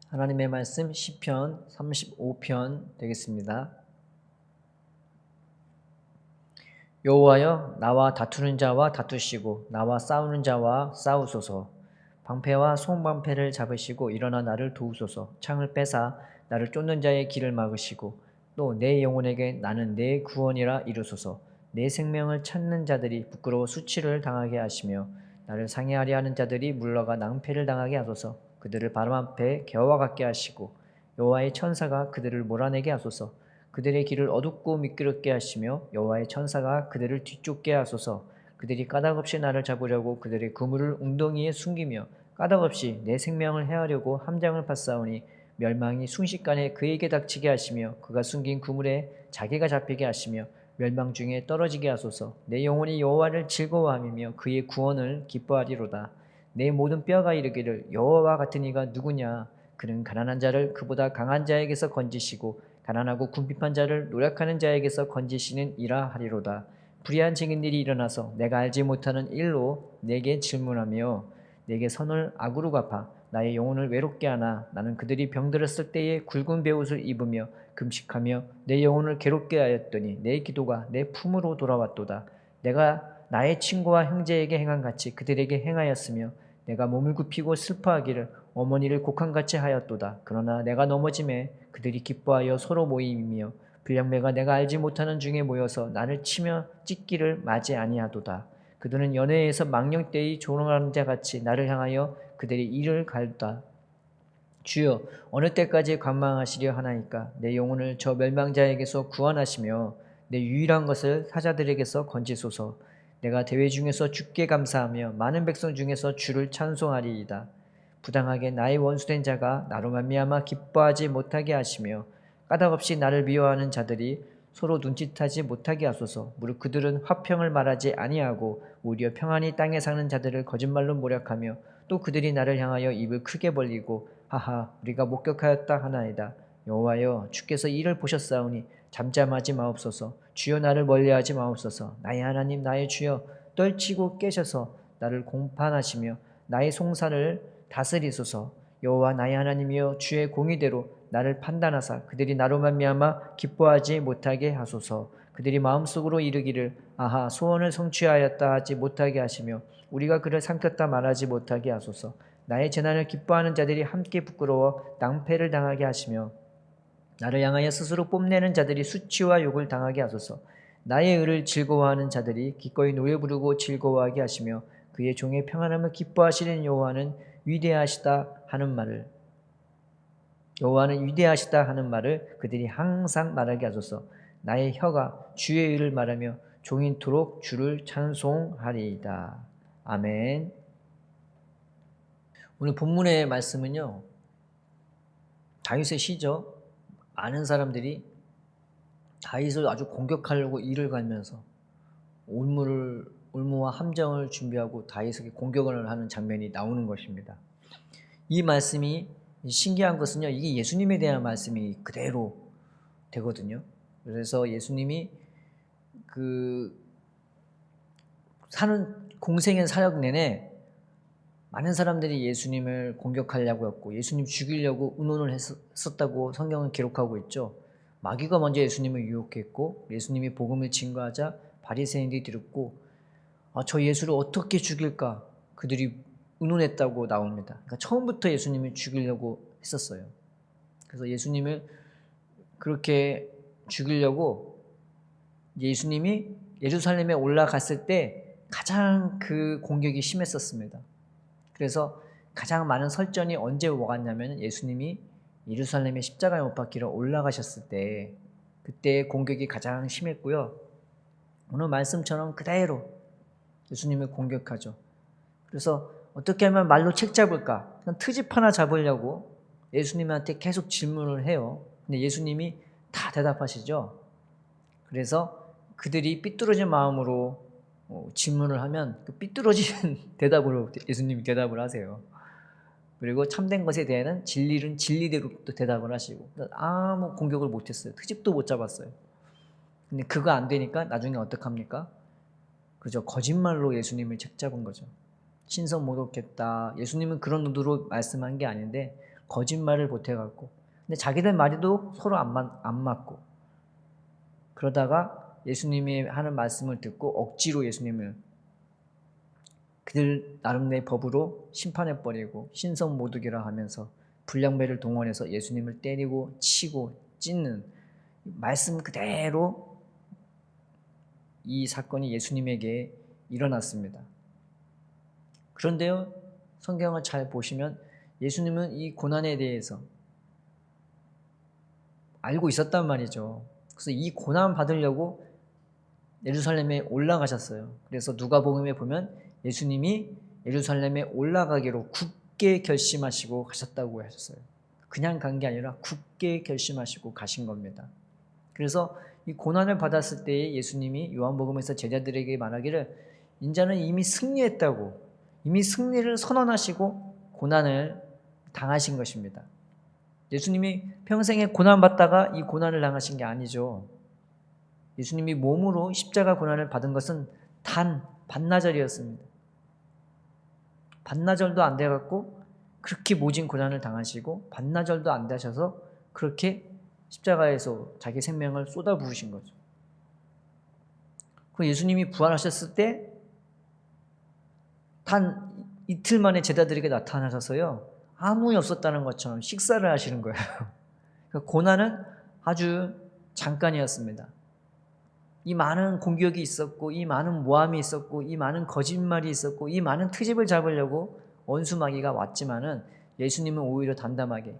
하나님의 말씀 시편 35편 되겠습니다. 여호와여, 나와 다투는 자와 다투시고 나와 싸우는 자와 싸우소서. 방패와 송방패를 잡으시고 일어나 나를 도우소서. 창을 빼사 나를 쫓는 자의 길을 막으시고 또 내 영혼에게 나는 내 구원이라 이루소서. 내 생명을 찾는 자들이 부끄러워 수치를 당하게 하시며 나를 상해하려 하는 자들이 물러가 낭패를 당하게 하소서. 그들을 바람 앞에 겨와 같게 하시고 여호와의 천사가 그들을 몰아내게 하소서. 그들의 길을 어둡고 미끄럽게 하시며 여호와의 천사가 그들을 뒤쫓게 하소서. 그들이 까닭없이 나를 잡으려고 그들의 그물을 웅덩이에 숨기며 까닭없이 내 생명을 해하려고 함장을 파싸우니 멸망이 순식간에 그에게 닥치게 하시며 그가 숨긴 그물에 자기가 잡히게 하시며 멸망 중에 떨어지게 하소서. 내 영혼이 여호와를 즐거워하며 그의 구원을 기뻐하리로다. 내 모든 뼈가 이르기를 여호와 같은 이가 누구냐. 그는 가난한 자를 그보다 강한 자에게서 건지시고 가난하고 궁핍한 자를 노력하는 자에게서 건지시는 이라 하리로다. 불의한 증인들이 일어나서 내가 알지 못하는 일로 내게 질문하며 내게 선을 악으로 갚아 나의 영혼을 외롭게 하나. 나는 그들이 병들었을 때에 굵은 베옷을 입으며 금식하며 내 영혼을 괴롭게 하였더니 내 기도가 내 품으로 돌아왔도다. 내가 나의 친구와 형제에게 행한 같이 그들에게 행하였으며 내가 몸을 굽히고 슬퍼하기를 어머니를 곡한같이 하였도다. 그러나 내가 넘어짐에 그들이 기뻐하여 서로 모임이며 불량배가 내가 알지 못하는 중에 모여서 나를 치며 찢기를 맞이 아니하도다. 그들은 연회에서 망령되이 조롱하는 자같이 나를 향하여 그들의 이를 갈다. 주여, 어느 때까지 관망하시려 하나이까. 내 영혼을 저 멸망자에게서 구원하시며 내 유일한 것을 사자들에게서 건지소서. 내가 대회 중에서 주께 감사하며 많은 백성 중에서 주를 찬송하리이다. 부당하게 나의 원수된 자가 나로 말미암아 기뻐하지 못하게 하시며 까닭없이 나를 미워하는 자들이 서로 눈짓하지 못하게 하소서. 무릇 그들은 화평을 말하지 아니하고 오히려 평안히 땅에 사는 자들을 거짓말로 모략하며 또 그들이 나를 향하여 입을 크게 벌리고 하하, 우리가 목격하였다 하나이다. 여호와여, 주께서 이를 보셨사오니 잠잠하지 마옵소서. 주여, 나를 멀리하지 마옵소서. 나의 하나님, 나의 주여, 떨치고 깨셔서 나를 공판하시며 나의 송사를 다스리소서. 여호와 나의 하나님이여, 주의 공의대로 나를 판단하사 그들이 나로 말미암아 기뻐하지 못하게 하소서. 그들이 마음속으로 이르기를 아하, 소원을 성취하였다 하지 못하게 하시며 우리가 그를 삼켰다 말하지 못하게 하소서. 나의 재난을 기뻐하는 자들이 함께 부끄러워 낭패를 당하게 하시며 나를 향하여 스스로 뽐내는 자들이 수치와 욕을 당하게 하소서. 나의 의를 즐거워하는 자들이 기꺼이 노래 부르고 즐거워하게 하시며 그의 종의 평안함을 기뻐하시는 여호와는 위대하시다 하는 말을 그들이 항상 말하게 하소서. 나의 혀가 주의 의를 말하며 종인토록 주를 찬송하리이다. 아멘. 오늘 본문의 말씀은요, 다윗의 시죠. 많은 사람들이 다윗을 아주 공격하려고 이를 갈면서 올무와 함정을 준비하고 다윗에게 공격을 하는 장면이 나오는 것입니다. 이 말씀이 신기한 것은요, 이게 예수님에 대한 말씀이 그대로 되거든요. 그래서 예수님이 사는 공생의 사역 내내 많은 사람들이 예수님을 공격하려고 했고 예수님 죽이려고 의논을 했었다고 성경은 기록하고 있죠. 마귀가 먼저 예수님을 유혹했고 예수님이 복음을 증거하자 바리새인들이 들었고 저 예수를 어떻게 죽일까 그들이 의논했다고 나옵니다. 그러니까 처음부터 예수님을 죽이려고 했었어요. 그래서 예수님을 그렇게 죽이려고 예수님이 예루살렘에 올라갔을 때 가장 그 공격이 심했었습니다. 그래서 가장 많은 설전이 언제 오갔냐면 예수님이 예루살렘에 십자가에 못 박히러 올라가셨을 때 그때 공격이 가장 심했고요. 오늘 말씀처럼 그대로 예수님을 공격하죠. 그래서 어떻게 하면 말로 책 잡을까? 그냥 트집 하나 잡으려고 예수님한테 계속 질문을 해요. 근데 예수님이 다 대답하시죠. 그래서 그들이 삐뚤어진 마음으로 질문을 하면 그 삐뚤어진 대답으로 예수님이 대답을 하세요. 그리고 참된 것에 대한 진리는 진리대로 또 대답을 하시고 아무 공격을 못했어요. 트집도 못 잡았어요. 근데 그거 안 되니까 나중에 어떡합니까? 그저 거짓말로 예수님을 책잡은 거죠. 신선 모독했다. 예수님은 그런 의도로 말씀한 게 아닌데 거짓말을 보태갖고, 근데 자기들 말에도 서로 안 맞고, 그러다가 예수님이 하는 말씀을 듣고 억지로 예수님을 그들 나름대로의 법으로 심판해버리고 신성모독이라 하면서 불량배를 동원해서 예수님을 때리고 치고 찢는 말씀 그대로 이 사건이 예수님에게 일어났습니다. 그런데요, 성경을 잘 보시면 예수님은 이 고난에 대해서 알고 있었단 말이죠. 그래서 이 고난 받으려고 예루살렘에 올라가셨어요. 그래서 누가복음에 보면 예수님이 예루살렘에 올라가기로 굳게 결심하시고 가셨다고 하셨어요. 그냥 간 게 아니라 굳게 결심하시고 가신 겁니다. 그래서 이 고난을 받았을 때에 예수님이 요한복음에서 제자들에게 말하기를 인자는 이미 승리했다고, 이미 승리를 선언하시고 고난을 당하신 것입니다. 예수님이 평생에 고난받다가 이 고난을 당하신 게 아니죠. 예수님이 몸으로 십자가 고난을 받은 것은 단 반나절이었습니다. 반나절도 안 돼갖고 그렇게 모진 고난을 당하시고 반나절도 안 되셔서 그렇게 십자가에서 자기 생명을 쏟아부으신 거죠. 그 예수님이 부활하셨을 때 단 이틀 만에 제자들에게 나타나셔서요, 아무 일 없었다는 것처럼 식사를 하시는 거예요. 고난은 아주 잠깐이었습니다. 이 많은 공격이 있었고, 이 많은 모함이 있었고, 이 많은 거짓말이 있었고, 이 많은 트집을 잡으려고 원수마귀가 왔지만은 예수님은 오히려 담담하게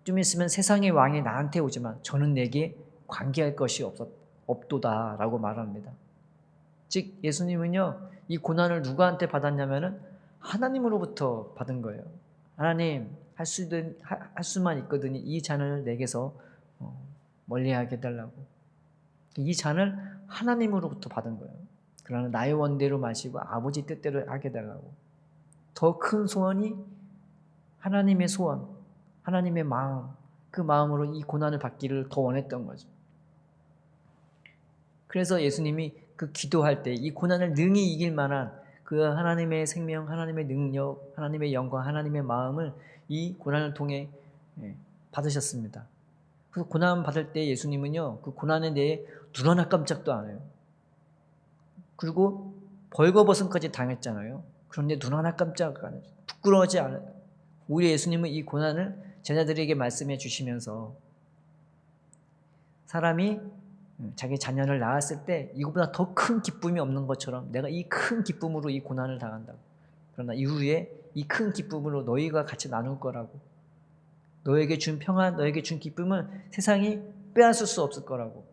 좀 있으면 세상의 왕이 나한테 오지만 저는 내게 관계할 것이 없도다 라고 말합니다. 즉 예수님은요, 이 고난을 누구한테 받았냐면은 하나님으로부터 받은 거예요. 하나님, 할 수만 있거든요. 이 잔을 내게서 멀리하게 해달라고. 이 잔을 하나님으로부터 받은 거예요. 그러나 나의 원대로 마시고 아버지 뜻대로 하게 해달라고. 더 큰 소원이 하나님의 소원, 하나님의 마음, 그 마음으로 이 고난을 받기를 더 원했던 거죠. 그래서 예수님이 그 기도할 때 이 고난을 능히 이길 만한 그 하나님의 생명, 하나님의 능력, 하나님의 영광, 하나님의 마음을 이 고난을 통해 받으셨습니다. 그래서 고난 받을 때 예수님은요, 그 고난에 대해 눈 하나 깜짝도 안 해요. 그리고 벌거벗음까지 당했잖아요. 그런데 눈 하나 깜짝 안 해요. 부끄러워하지 않아요. 오히려 예수님은 이 고난을 제자들에게 말씀해 주시면서 사람이 자기 자녀를 낳았을 때 이것보다 더 큰 기쁨이 없는 것처럼 내가 이 큰 기쁨으로 이 고난을 당한다고. 그러나 이후에 이 큰 기쁨으로 너희가 같이 나눌 거라고. 너에게 준 평안, 너에게 준 기쁨은 세상이 빼앗을 수 없을 거라고.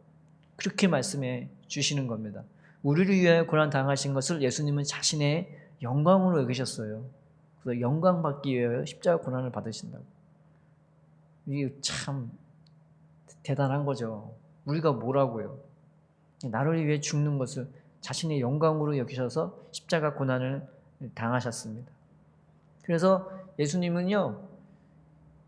그렇게 말씀해 주시는 겁니다. 우리를 위하여 고난 당하신 것을 예수님은 자신의 영광으로 여기셨어요. 그래서 영광 받기 위하여 십자가 고난을 받으신다고. 이게 참 대단한 거죠. 우리가 뭐라고요? 나를 위해 죽는 것을 자신의 영광으로 여기셔서 십자가 고난을 당하셨습니다. 그래서 예수님은요,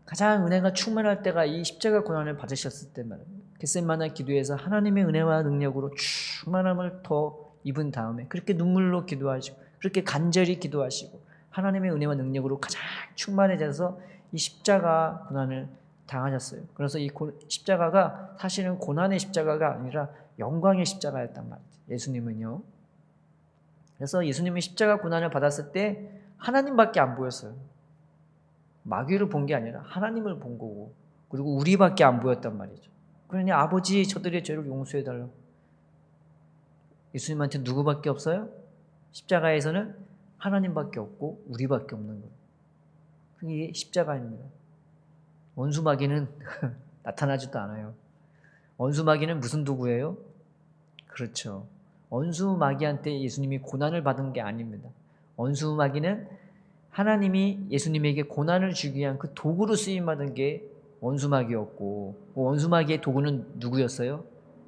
가장 은혜가 충만할 때가 이 십자가 고난을 받으셨을 때만 겟세마네 기도에서 하나님의 은혜와 능력으로 충만함을 더 입은 다음에 그렇게 눈물로 기도하시고 그렇게 간절히 기도하시고 하나님의 은혜와 능력으로 가장 충만해져서 이 십자가 고난을 당하셨어요. 그래서 이 십자가가 사실은 고난의 십자가가 아니라 영광의 십자가였단 말이죠. 예수님은요. 그래서 예수님이 십자가 고난을 받았을 때 하나님밖에 안 보였어요. 마귀를 본 게 아니라 하나님을 본 거고, 그리고 우리밖에 안 보였단 말이죠. 그러니 아버지 저들의 죄를 용서해달라고. 예수님한테 누구밖에 없어요? 십자가에서는 하나님밖에 없고 우리밖에 없는 거예요. 그게 십자가입니다. 원수 마귀는 나타나지도 않아요. 원수 마귀는 무슨 도구예요? 그렇죠. 원수 마귀한테 예수님이 고난을 받은 게 아닙니다. 원수 마귀는 하나님이 예수님에게 고난을 주기 위한 그 도구로 쓰임받은 게 원수 마귀였고, 원수 마귀의 도구는 누구였어요?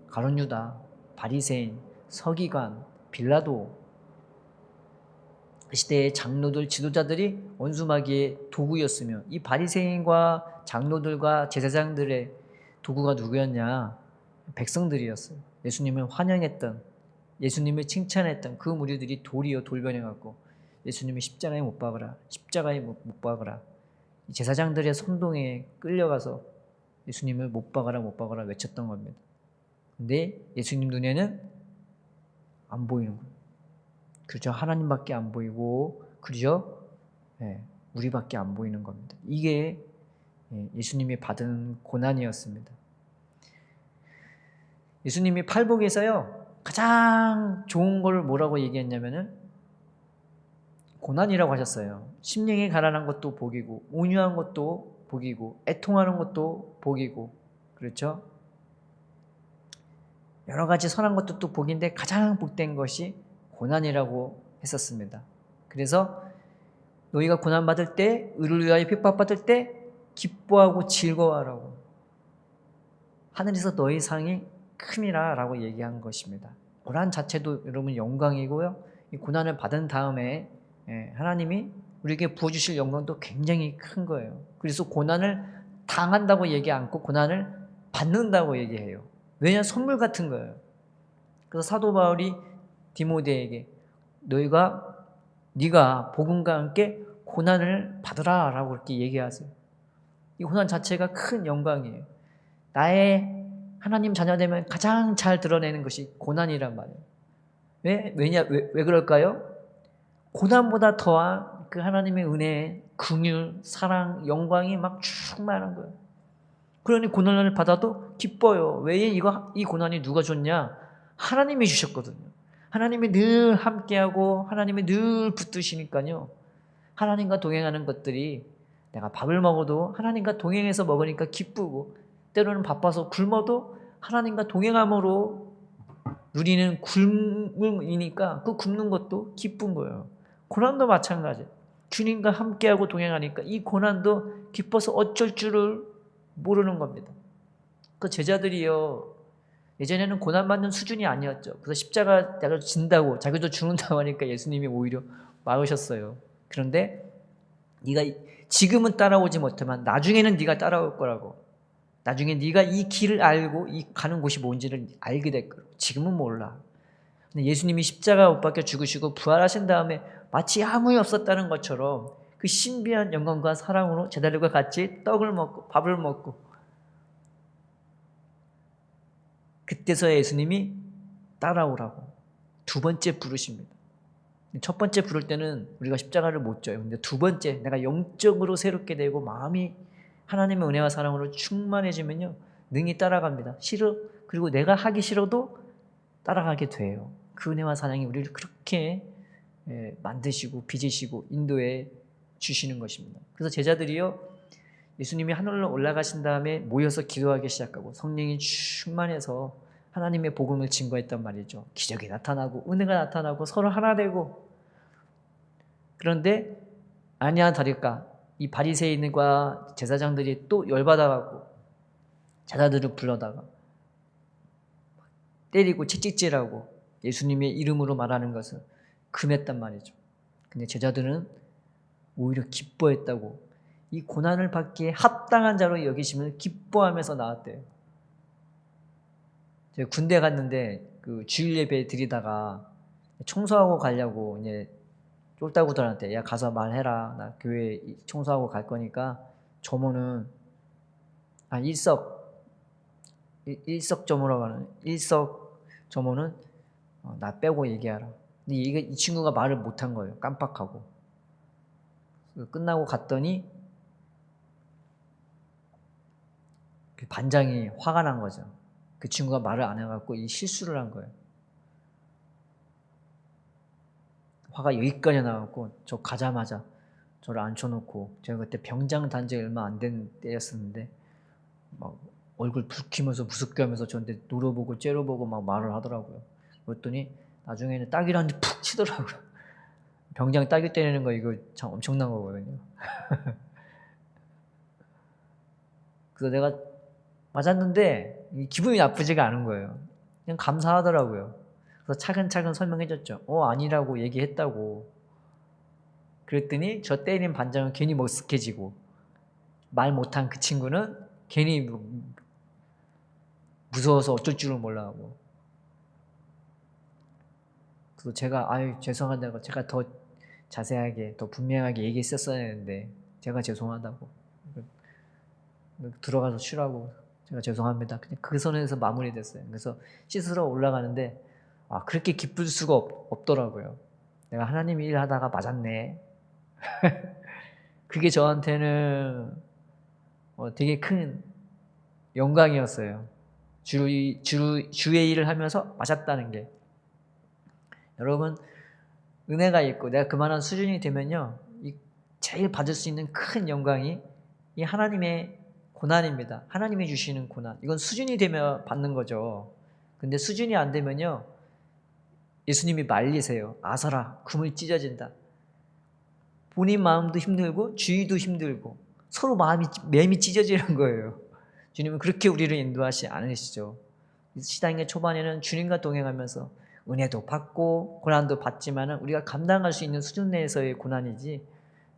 가룟 유다, 바리새인, 서기관, 빌라도. 그 시대의 장로들, 지도자들이 원수 마귀의 도구였으며, 이 바리새인과 장로들과 제사장들의 도구가 누구였냐? 백성들이었어요. 예수님을 환영했던, 예수님을 칭찬했던 그 무리들이 돌이요 돌변해갖고 예수님이 십자가에 못 박으라, 십자가에 못 박으라, 이 제사장들의 선동에 끌려가서 예수님을 못 박아라 못 박아라 외쳤던 겁니다. 근데 예수님 눈에는 안 보이는 거예요. 그죠? 하나님밖에 안 보이고, 그죠? 우리밖에 안 보이는 겁니다. 이게 예수님이 받은 고난이었습니다. 예수님이 팔복에서요 가장 좋은 걸 뭐라고 얘기했냐면은 고난이라고 하셨어요. 심령이 가난한 것도 복이고, 온유한 것도 복이고, 애통하는 것도 복이고, 그렇죠? 여러 가지 선한 것도 또 복인데 가장 복된 것이 고난이라고 했었습니다. 그래서 너희가 고난받을 때, 의를 위하여 핍박받을 때 기뻐하고 즐거워하라고, 하늘에서 너희 상이 큼이라 라고 얘기한 것입니다. 고난 자체도 여러분 영광이고요, 이 고난을 받은 다음에 하나님이 우리에게 부어주실 영광도 굉장히 큰 거예요. 그래서 고난을 당한다고 얘기 않고 고난을 받는다고 얘기해요. 왜냐하면 선물 같은 거예요. 그래서 사도 바울이 디모데에게 네가 복음과 함께 고난을 받으라 라고 그렇게 얘기하세요. 이 고난 자체가 큰 영광이에요. 나의 하나님 자녀 되면 가장 잘 드러내는 것이 고난이란 말이에요. 왜 그럴까요? 고난보다 더한 그 하나님의 은혜, 긍휼, 사랑, 영광이 막 충만한 거예요. 그러니 고난을 받아도 기뻐요. 왜 이 고난이 누가 줬냐? 하나님이 주셨거든요. 하나님이 늘 함께하고 하나님이 늘 붙드시니까요. 하나님과 동행하는 것들이, 내가 밥을 먹어도 하나님과 동행해서 먹으니까 기쁘고, 때로는 바빠서 굶어도 하나님과 동행함으로 누리는 굶음이니까 그 굶는 것도 기쁜 거예요. 고난도 마찬가지예요. 주님과 함께하고 동행하니까 이 고난도 기뻐서 어쩔 줄을 모르는 겁니다. 그 제자들이요, 예전에는 고난받는 수준이 아니었죠. 그래서 십자가를 진다고, 자기도 죽는다고 하니까 예수님이 오히려 막으셨어요. 그런데 네가 지금은 따라오지 못하면 나중에는 네가 따라올 거라고. 나중에 네가 이 길을 알고 이 가는 곳이 뭔지를 알게 될 거라고. 지금은 몰라. 근데 예수님이 십자가 못 박혀 죽으시고 부활하신 다음에 마치 아무 일 없었다는 것처럼 그 신비한 영광과 사랑으로 제자들과 같이 떡을 먹고 밥을 먹고, 그때서야 예수님이 따라오라고 두 번째 부르십니다. 첫 번째 부를 때는 우리가 십자가를 못 져요. 근데 두 번째, 내가 영적으로 새롭게 되고 마음이 하나님의 은혜와 사랑으로 충만해지면요, 능히 따라갑니다. 그리고 내가 하기 싫어도 따라가게 돼요. 그 은혜와 사랑이 우리를 그렇게 만드시고 빚으시고 인도해 주시는 것입니다. 그래서 제자들이요, 예수님이 하늘로 올라가신 다음에 모여서 기도하기 시작하고 성령이 충만해서 하나님의 복음을 증거했단 말이죠. 기적이 나타나고 은혜가 나타나고 서로 하나 되고. 그런데 아니야 다를까 이 바리새인과 제사장들이 또 열받아가고 제자들을 불러다가 때리고 채찍질하고 예수님의 이름으로 말하는 것을 금했단 말이죠. 근데 제자들은 오히려 기뻐했다고, 이 고난을 받기에 합당한 자로 여기심을 기뻐하면서 나왔대요. 제가 군대 갔는데 그 주일 예배 드리다가 청소하고 가려고 이제 쫄따구들한테, 야 가서 말해라, 나 교회 청소하고 갈 거니까 점호는 일석점호라고 하는 일석점호는 나 빼고 얘기하라. 근데 이 친구가 말을 못한 거예요. 깜빡하고. 끝나고 갔더니 그 반장이 화가 난 거죠. 그 친구가 말을 안 해갖고 이 실수를 한 거예요. 화가 여기까지 나갖고 저 가자마자 저를 앉혀놓고, 제가 그때 병장 단지 얼마 안 된 때였었는데 막 얼굴 붉히면서 무섭게 하면서 저한테 눌러보고 째려보고 막 말을 하더라고요. 그랬더니 나중에는 따귀를 푹 치더라고요. 병장 따귀 때리는 거 이거 참 엄청난 거거든요. 그래서 내가 맞았는데 기분이 나쁘지가 않은 거예요. 그냥 감사하더라고요. 그래서 차근차근 설명해줬죠. 아니라고 얘기했다고. 그랬더니 저 때린 반장은 괜히 머쓱해지고, 말 못한 그 친구는 괜히 무서워서 어쩔 줄을 몰라하고. 그래서 제가 죄송하다고, 제가 더 자세하게 더 분명하게 얘기했었어야 했는데 제가 죄송하다고. 들어가서 쉬라고 제가 죄송합니다. 그냥 그 선에서 마무리됐어요. 그래서 씻으러 올라가는데 그렇게 기쁠 수가 없더라고요. 내가 하나님 일하다가 맞았네. 그게 저한테는 되게 큰 영광이었어요. 주의 일을 하면서 맞았다는 게. 여러분, 은혜가 있고 내가 그만한 수준이 되면요, 제일 받을 수 있는 큰 영광이 이 하나님의 고난입니다. 하나님이 주시는 고난. 이건 수준이 되면 받는 거죠. 근데 수준이 안 되면요, 예수님이 말리세요. 아서라, 금을 찢어진다. 본인 마음도 힘들고 주위도 힘들고 서로 맴이 찢어지는 거예요. 주님은 그렇게 우리를 인도하지 않으시죠. 시당의 초반에는 주님과 동행하면서 은혜도 받고 고난도 받지만 우리가 감당할 수 있는 수준 내에서의 고난이지,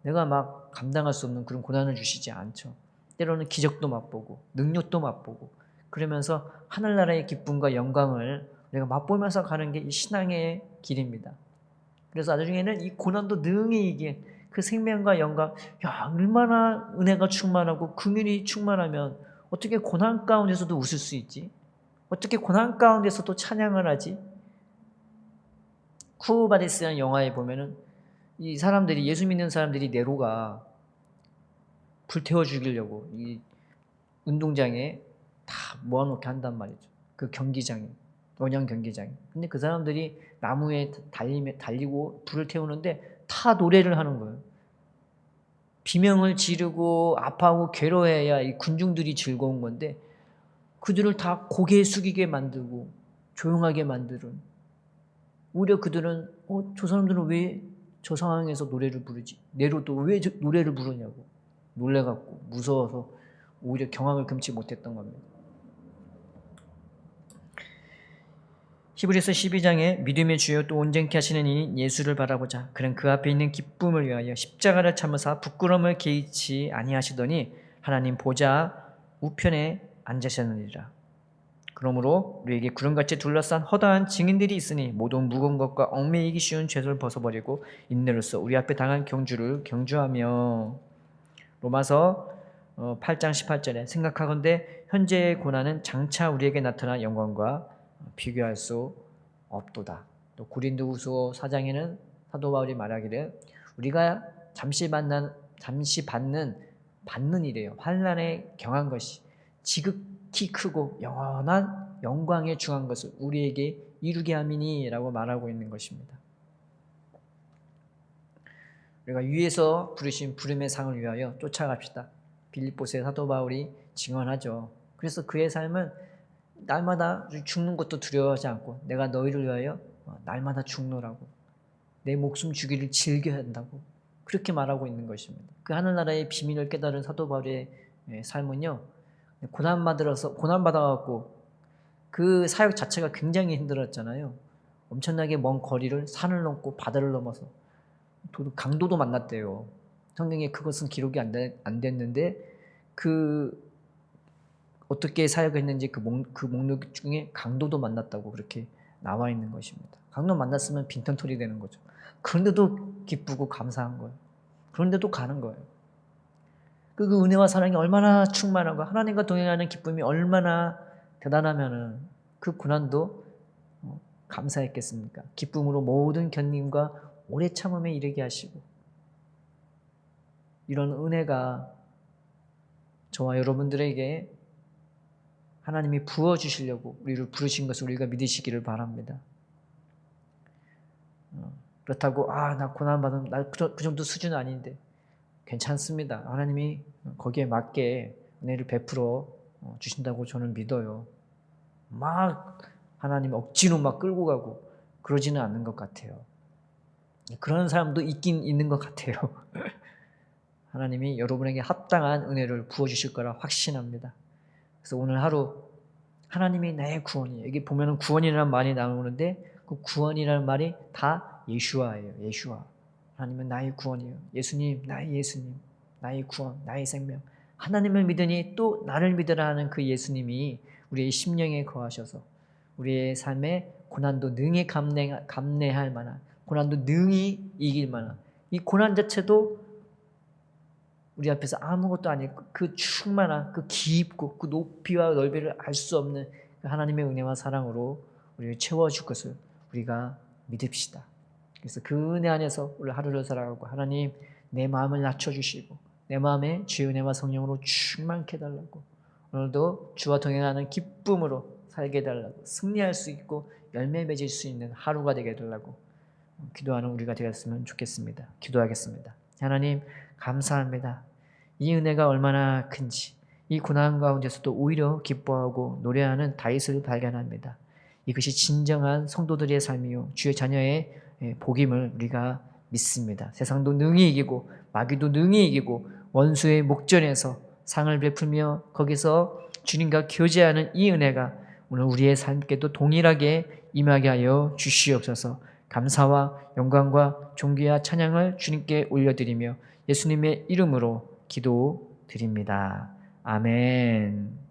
내가 막 감당할 수 없는 그런 고난을 주시지 않죠. 때로는 기적도 맛보고 능력도 맛보고 그러면서 하늘나라의 기쁨과 영광을 우리가 맛보면서 가는 게 이 신앙의 길입니다. 그래서 나중에는 이 고난도 능히 이게 그 생명과 영광, 얼마나 은혜가 충만하고 긍휼이 충만하면 어떻게 고난 가운데서도 웃을 수 있지? 어떻게 고난 가운데서도 찬양을 하지? 쿠바디스라는 영화에 보면은 이 사람들이, 예수 믿는 사람들이 네로가 불태워 죽이려고 이 운동장에 다 모아놓게 한단 말이죠. 그 경기장에, 원형 경기장에. 근데 그 사람들이 나무에 달리고 불을 태우는데 다 노래를 하는 거예요. 비명을 지르고 아파하고 괴로워해야 이 군중들이 즐거운 건데 그들을 다 고개 숙이게 만들고 조용하게 만드는, 오히려 그들은 저 사람들은 왜 저 상황에서 노래를 부르지? 네로도 왜 노래를 부르냐고 놀래갖고 무서워서 오히려 경악을 금치 못했던 겁니다. 히브리서 12장에 믿음의 주여 또 온전케 하시는 이인 예수를 바라보자. 그는 그 앞에 있는 기쁨을 위하여 십자가를 참으사 부끄러움을 개의치 아니하시더니 하나님 보좌 우편에 앉으셨느니라. 그러므로 우리에게 구름같이 둘러싼 허다한 증인들이 있으니 모든 무거운 것과 얽매이기 쉬운 죄를 벗어버리고 인내로써 우리 앞에 당한 경주를 경주하며. 로마서 8장 18절에 생각하건대 현재의 고난은 장차 우리에게 나타난 영광과 비교할 수 없도다. 또 고린도후서 4장에는 사도 바울이 말하기를 우리가 잠시 받는 이래요. 환난에 경한 것이 지극히 크고 영원한 영광에 중한 것을 우리에게 이루게 함이니라고 말하고 있는 것입니다. 우리가 위에서 부르신 부름의 상을 위하여 쫓아갑시다. 빌립보서의 사도 바울이 증언하죠. 그래서 그의 삶은 날마다 죽는 것도 두려워하지 않고 내가 너희를 위하여 날마다 죽노라고, 내 목숨 주기를 즐겨야 한다고 그렇게 말하고 있는 것입니다. 그 하늘나라의 비밀을 깨달은 사도 바울의 삶은요, 고난받아갖고 그 사역 자체가 굉장히 힘들었잖아요. 엄청나게 먼 거리를 산을 넘고 바다를 넘어서 강도도 만났대요. 성경에 그것은 기록이 안 됐는데 어떻게 사역했는지 그 목록 중에 강도도 만났다고 그렇게 나와 있는 것입니다. 강도 만났으면 빈털터리 되는 거죠. 그런데도 기쁘고 감사한 거예요. 그런데도 가는 거예요. 그 은혜와 사랑이 얼마나 충만하고 하나님과 동행하는 기쁨이 얼마나 대단하면은 그 고난도 감사했겠습니까? 기쁨으로 모든 견림과 오래 참음에 이르게 하시고, 이런 은혜가 저와 여러분들에게 하나님이 부어주시려고 우리를 부르신 것을 우리가 믿으시기를 바랍니다. 그렇다고 나 고난받으면 나 그 정도 수준은 아닌데 괜찮습니다. 하나님이 거기에 맞게 은혜를 베풀어 주신다고 저는 믿어요. 막 하나님 억지로 막 끌고 가고 그러지는 않는 것 같아요. 그런 사람도 있긴 있는 것 같아요. 하나님이 여러분에게 합당한 은혜를 부어주실 거라 확신합니다. 그래서 오늘 하루 하나님이 나의 구원이에요. 여기 보면은 구원이라는 말이 나오는데 그 구원이라는 말이 다 예슈아예요. 예슈아. 하나님은 나의 구원이에요. 예수님, 나의 예수님, 나의 구원, 나의 생명. 하나님을 믿으니 또 나를 믿으라 하는 그 예수님이 우리의 심령에 거하셔서 우리의 삶에 고난도 능히 감내할 만한, 고난도 능히 이길 만한, 이 고난 자체도 우리 앞에서 아무것도 아닐 그 충만한 그 깊고 그 높이와 넓이를 알 수 없는 그 하나님의 은혜와 사랑으로 우리를 채워줄 것을 우리가 믿읍시다. 그래서 그 은혜 안에서 우리 하루를 살아가고 하나님 내 마음을 낮춰주시고 내 마음에 주의 은혜와 성령으로 충만케 해달라고 오늘도 주와 동행하는 기쁨으로 살게 해달라고 승리할 수 있고 열매 맺을 수 있는 하루가 되게 해달라고 기도하는 우리가 되었으면 좋겠습니다. 기도하겠습니다. 하나님 감사합니다. 이 은혜가 얼마나 큰지 이 고난 가운데서도 오히려 기뻐하고 노래하는 다윗을 발견합니다. 이것이 진정한 성도들의 삶이요 주의 자녀의 복임을 우리가 믿습니다. 세상도 능히 이기고 마귀도 능히 이기고 원수의 목전에서 상을 베풀며 거기서 주님과 교제하는 이 은혜가 오늘 우리의 삶께도 동일하게 임하게 하여 주시옵소서. 감사와 영광과 존귀와 찬양을 주님께 올려드리며 예수님의 이름으로 기도드립니다. 아멘.